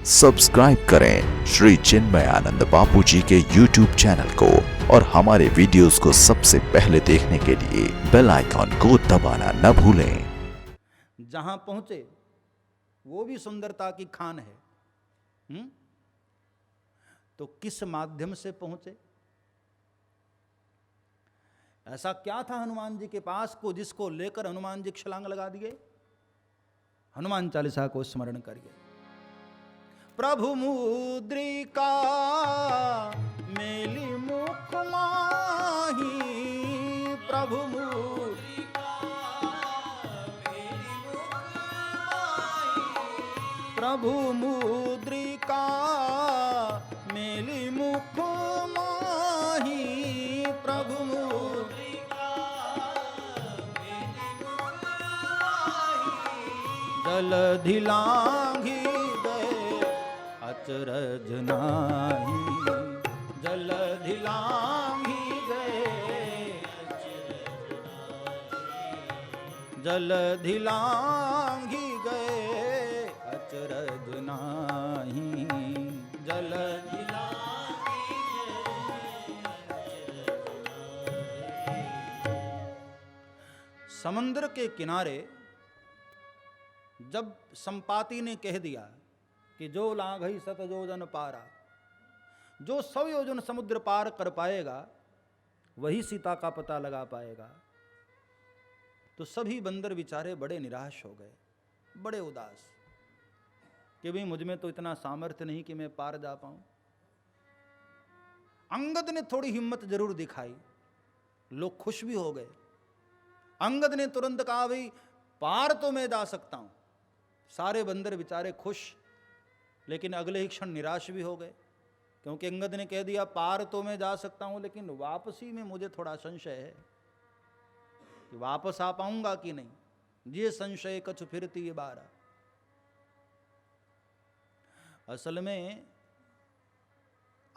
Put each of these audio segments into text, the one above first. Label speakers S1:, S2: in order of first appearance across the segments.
S1: Subscribe करें श्री चिन्मयानंद बापू जी के YouTube channel को और हमारे वीडियोस को सबसे पहले देखने के लिए बेल आइकॉन को दबाना न भूलें।
S2: जहां पहुंचे वो भी सुंदरता की खान है। तो किस माध्यम से पहुंचे? ऐसा क्या था हनुमान जी के पास को जिसको लेकर हनुमान जी छलांग लगा दिए? हनुमान चालीसा को स्मरण करिए। प्रभु मुद्रिका मेली मुख माही, प्रभु मुद्रिका मेली मुख माही, प्रभु मुद्रिका मेली मुख माही, प्रभु मुद्रिका मेली मुख माही, जलधि लांघी अचरज नाही, जलधि लांघी गए, जलधि लांघी गए अचरज नाही, जलधि लांघी गए। समुद्र के किनारे जब संपाति ने कह दिया कि जो लांघई सत योजन पारा, जो 100 योजन समुद्र पार कर पाएगा वही सीता का पता लगा पाएगा, तो सभी बंदर बेचारे बड़े निराश हो गए, बड़े उदास कि भाई मुझ में तो इतना सामर्थ्य नहीं कि मैं पार जा पाऊं। अंगद ने थोड़ी हिम्मत जरूर दिखाई, लोग खुश भी हो गए। अंगद ने तुरंत कहा भाई पार तो मैं जा सकता हूं। सारे बंदर बेचारे खुश, लेकिन अगले ही क्षण निराश भी हो गए, क्योंकि अंगद ने कह दिया पार तो मैं जा सकता हूं लेकिन वापसी में मुझे थोड़ा संशय है कि वापस आ पाऊंगा कि नहीं। ये संशय कछु फिरती बारा। असल में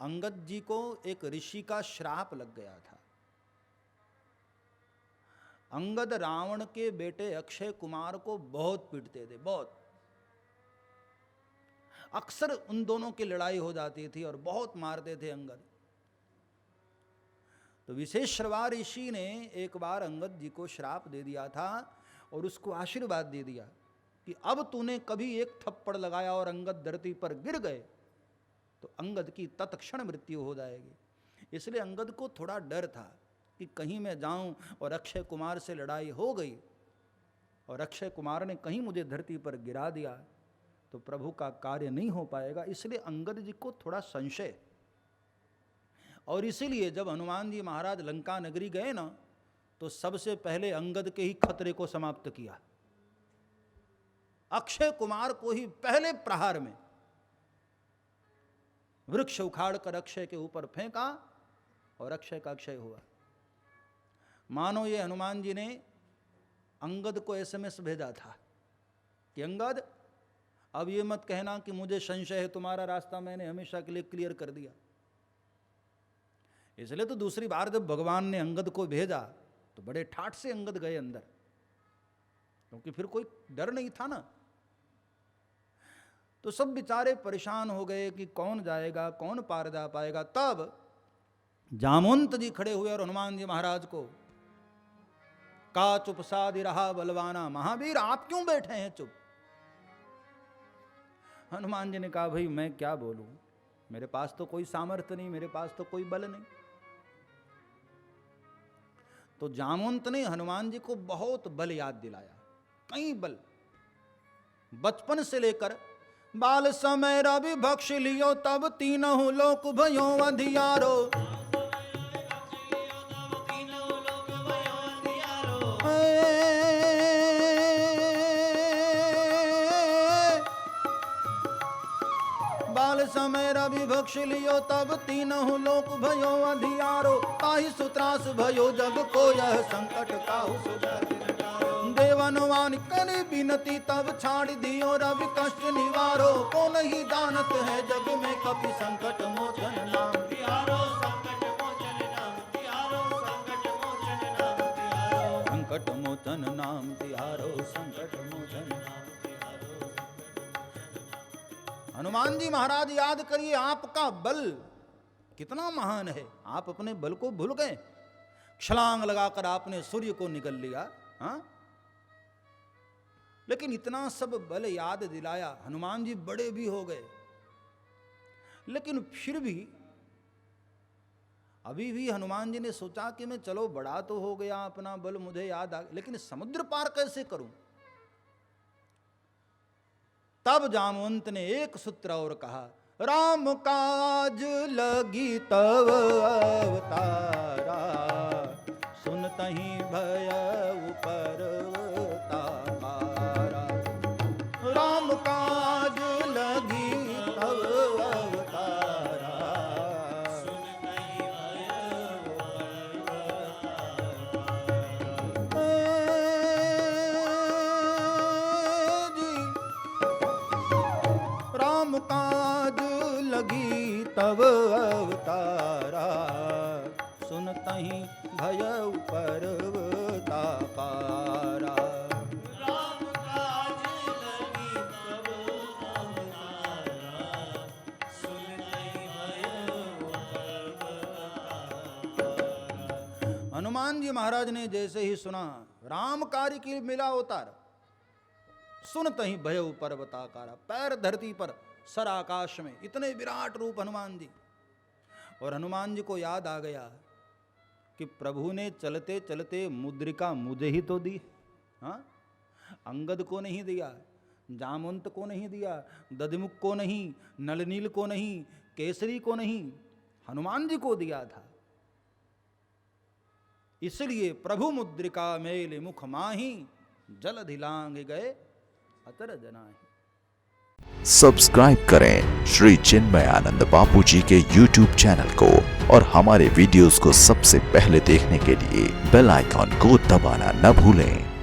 S2: अंगद जी को एक ऋषि का श्राप लग गया था। अंगद रावण के बेटे अक्षय कुमार को बहुत पीटते थे, बहुत। अक्सर उन दोनों की लड़ाई हो जाती थी और बहुत मारते थे अंगद। तो विशेषरवा ऋषि ने एक बार अंगद जी को श्राप दे दिया था और उसको आशीर्वाद दे दिया कि अब तूने कभी एक थप्पड़ लगाया और अंगद धरती पर गिर गए तो अंगद की तत्क्षण मृत्यु हो जाएगी। इसलिए अंगद को थोड़ा डर था कि कहीं मैं जाऊं और अक्षय कुमार से लड़ाई हो गई और अक्षय कुमार ने कहीं मुझे धरती पर गिरा दिया तो प्रभु का कार्य नहीं हो पाएगा। इसलिए अंगद जी को थोड़ा संशय। और इसीलिए जब हनुमान जी महाराज लंका नगरी गए ना, तो सबसे पहले अंगद के ही खतरे को समाप्त किया। अक्षय कुमार को ही पहले प्रहार में वृक्ष उखाड़ कर अक्षय के ऊपर फेंका और अक्षय का क्षय हुआ। मानो ये हनुमान जी ने अंगद को एसएमएस भेजा था कि अंगद अब ये मत कहना कि मुझे संशय है, तुम्हारा रास्ता मैंने हमेशा के लिए क्लियर कर दिया। इसलिए तो दूसरी बार जब भगवान ने अंगद को भेजा तो बड़े ठाठ से अंगद गए अंदर, क्योंकि फिर कोई डर नहीं था ना। तो सब बेचारे परेशान हो गए कि कौन जाएगा, कौन पार जा पाएगा। तब जामवंत जी खड़े हुए और हनुमान जी महाराज को का चुप साधि रहा बलवाना, महावीर आप क्यों बैठे हैं चुप? हनुमान जी ने कहा भाई मैं क्या बोलूं, मेरे पास तो कोई सामर्थ्य नहीं, मेरे पास तो कोई बल नहीं। तो जामवंत ने हनुमान जी को बहुत बल याद दिलाया, कई बल। बचपन से लेकर बाल समय रवि भक्ष लियो तब तीनों लोक भयो अधियारो, बाल समय रवि भक्ष लियो तब तीनों लोक भयो अधियारो, ताहि सुत्रास भयो जग को यह संकट काहू सुधर। देवनवान करे बिनती तब छाड़ दियो रवि कष्ट निवारो, को नहीं जानत है जग में कपि संकट मोचन नाम तिहारो, संकट मोचन नाम तिहारो, संकट मोचन नाम तिहारो, संकट मोचन नाम तिहारो, संकट मोचन नाम तिहारो। हनुमान जी महाराज याद करिए, आपका बल कितना महान है। आप अपने बल को भूल गए, छलांग लगाकर आपने सूर्य को निगल लिया। हाँ, लेकिन इतना सब बल याद दिलाया, हनुमान जी बड़े भी हो गए, लेकिन फिर भी अभी भी हनुमान जी ने सोचा कि मैं चलो बड़ा तो हो गया, अपना बल मुझे याद आ, लेकिन समुद्र पार कैसे करूं। तब जामवंत ने एक सूत्र और कहा, राम काज लगी तव अवतारा, सुनतहि भयउ पर्वताकारा। राम काज लगी तव अवतारा, सुनतहि भयउ पर्वताकारा। राम काज लगी तव अवतारा, सुनतहि भयउ पर्वताकारा। राम काज लगी तव अवतारा, सुनतहि भयउ पर्वताकारा। हनुमान जी महाराज ने जैसे ही सुना राम कार्य की मिला अवतार, सुनतहि भयउ पर्वताकारा, पैर धरती पर सर आकाश में, इतने विराट रूप हनुमान जी। और हनुमान जी को याद आ गया कि प्रभु ने चलते चलते मुद्रिका मुझे ही तो दी। हाँ, अंगद को नहीं दिया, जामवंत को नहीं दिया, दधिमुख को नहीं, नलनील को नहीं, केसरी को नहीं, हनुमान जी को दिया था। इसलिए प्रभु मुद्रिका मेल मुख माही, जलधि लांग गए अतर जनाहि।
S1: सब्सक्राइब करें श्री चिन्मयानंद बापू जी के YouTube चैनल को और हमारे वीडियोस को सबसे पहले देखने के लिए बेल आइकॉन को दबाना न भूलें।